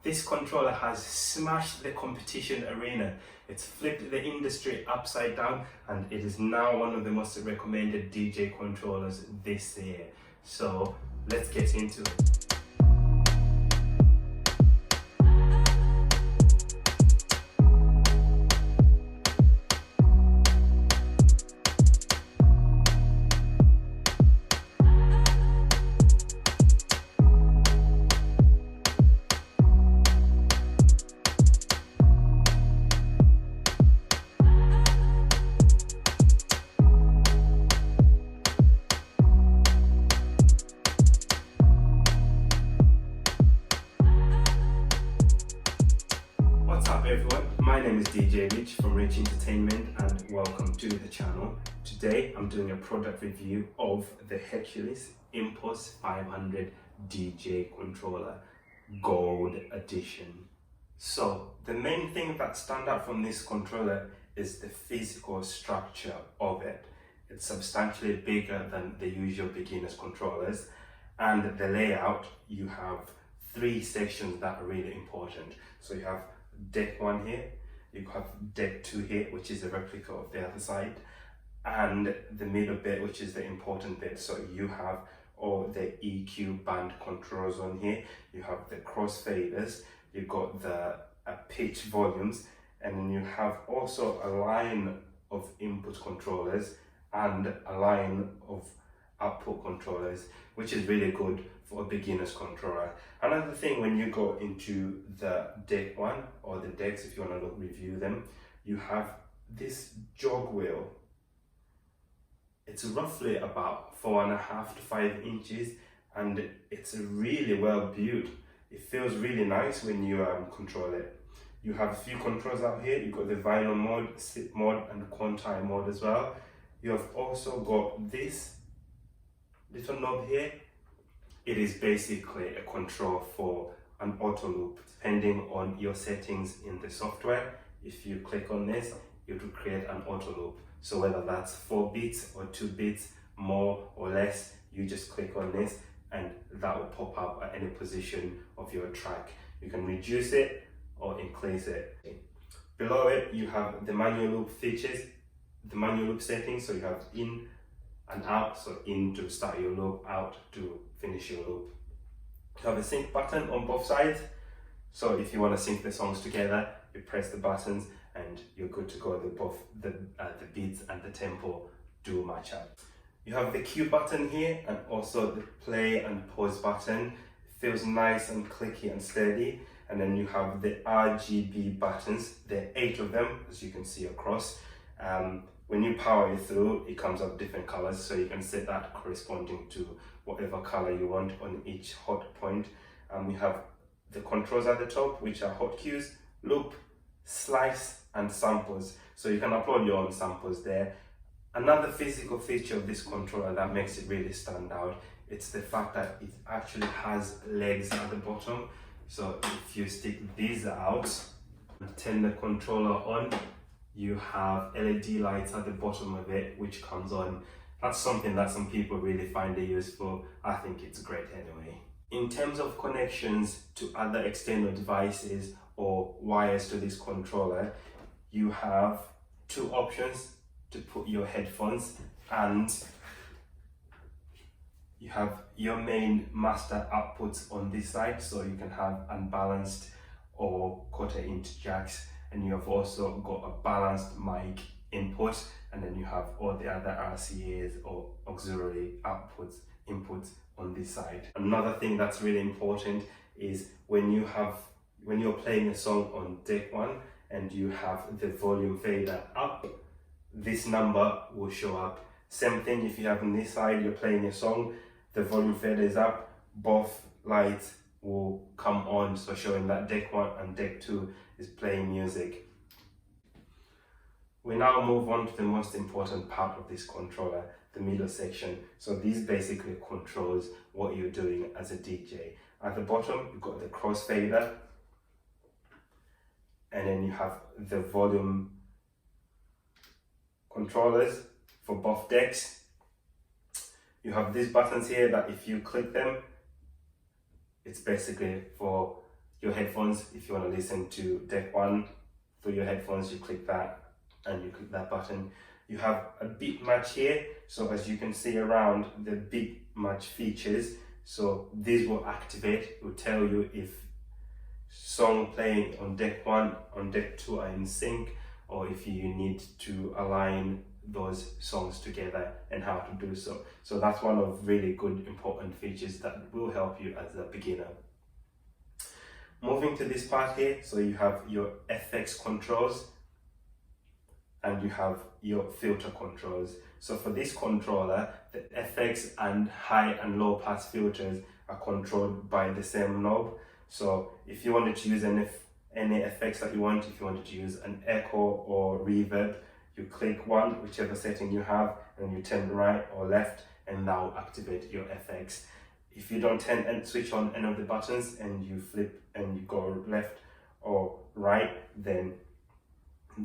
This controller has smashed the competition arena. It's flipped the industry upside down, and it is now one of the most recommended DJ controllers this year. So let's get into it. What's up everyone, my name is DJ Reech from Reech Entertainment and welcome to the channel. Today I'm doing a product review of the Hercules Impulse 500 DJ controller Gold Edition. So the main thing that stands out from this controller is the physical structure of it. It's substantially bigger than the usual beginner's controllers, and the layout, you have three sections that are really important. So you have deck 1 here, you have deck 2 here, which is a replica of the other side, and the middle bit, which is the important bit. So you have all the EQ band controls on here, you have the crossfaders, you got the pitch volumes, and then you have also a line of input controllers and a line of output controllers, which is really good for a beginner's controller. Another thing, when you go into the deck 1 or the decks, if you want to review them, you have this jog wheel. It's roughly about 4.5 to 5 inches, and it's really well built. It feels really nice when you control it. You have a few controls out here. You've got the vinyl mode, sit mode, and quantile mode as well. You have also got this little knob here. It is basically a control for an auto loop. Depending on your settings in the software, if you click on this, it will create an auto loop. So whether that's 4 beats or 2 beats, more or less, you just click on this and that will pop up at any position of your track. You can reduce it or increase it. Below it, you have the manual loop features, the manual loop settings. So you have in and out, so in to start your loop, out to finish your loop. You have a sync button on both sides, so if you want to sync the songs together, you press the buttons and you're good to go. Both the beats and the tempo do match up. You have the cue button here and also the play and pause button. It feels nice and clicky and steady. And then you have the Rgb buttons. There are 8 of them, as you can see across. When you power it through, it comes up different colors, so you can set that corresponding to whatever color you want on each hot point. We have the controls at the top, which are hot cues, loop, slice, and samples. So you can upload your own samples there. Another physical feature of this controller that makes it really stand out, it's the fact that it actually has legs at the bottom. So if you stick these out and turn the controller on, you have LED lights at the bottom of it, which comes on. That's something that some people really find it useful. I think it's great anyway. In terms of connections to other external devices or wires to this controller, you have 2 options to put your headphones, and you have your main master outputs on this side, so you can have unbalanced or quarter-inch jacks, and you have also got a balanced mic input, and then you have all the other RCAs or auxiliary inputs on this side. Another thing that's really important is when you're playing a song on deck 1 and you have the volume fader up, this number will show up. Same thing if you have on this side, you're playing a song, the volume fader is up, both lights will come on, so showing that deck 1 and deck 2 is playing music. We now move on to the most important part of this controller, the middle section. So this basically controls what you're doing as a DJ. At the bottom, you've got the crossfader, and then you have the volume controllers for both decks. You have these buttons here that if you click them, it's basically for your headphones. If you want to listen to deck 1 through your headphones, you click that and you click that button. You have a beat match here, so as you can see around the beat match features, so this will activate. It will tell you if song playing on deck 1, on deck 2 are in sync, or if you need to align those songs together and how to do so. So that's one of really good important features that will help you as a beginner. Moving to this part here, so you have your FX controls and you have your filter controls. So for this controller, the FX and high and low pass filters are controlled by the same knob. So if you wanted to use any effects that you want, if you wanted to use an echo or reverb, you click one, whichever setting you have, and you turn right or left, and that will activate your FX. If you don't turn and switch on any of the buttons and you flip and you go left or right, then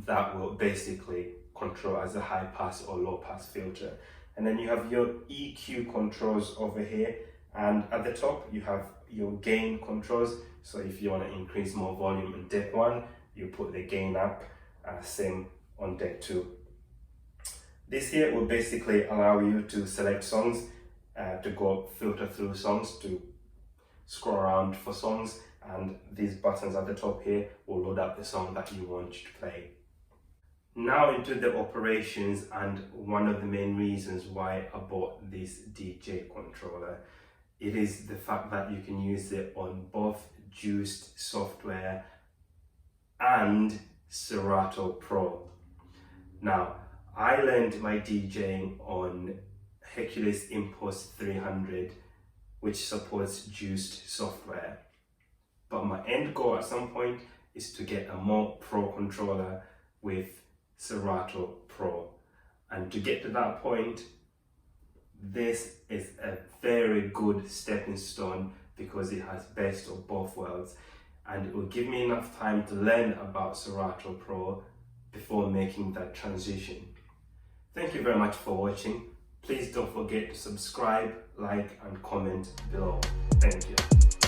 that will basically control as a high pass or low pass filter. And then you have your EQ controls over here, and at the top you have your gain controls. So if you want to increase more volume in deck 1, you put the gain up, same on deck 2. This here will basically allow you to select songs, to go filter through songs, to scroll around for songs, and these buttons at the top here will load up the song that you want to play. Now into the operations, and one of the main reasons why I bought this DJ controller. It is the fact that you can use it on both DJuced software and Serato Pro. Now, I learned my DJing on Hercules Impulse 300, which supports DJuced software. But my end goal at some point is to get a more pro controller with Serato Pro. And to get to that point, this is a very good stepping stone because it has best of both worlds, and it will give me enough time to learn about Serato Pro before making that transition. Thank you very much for watching. Please don't forget to subscribe, like and comment below. Thank you.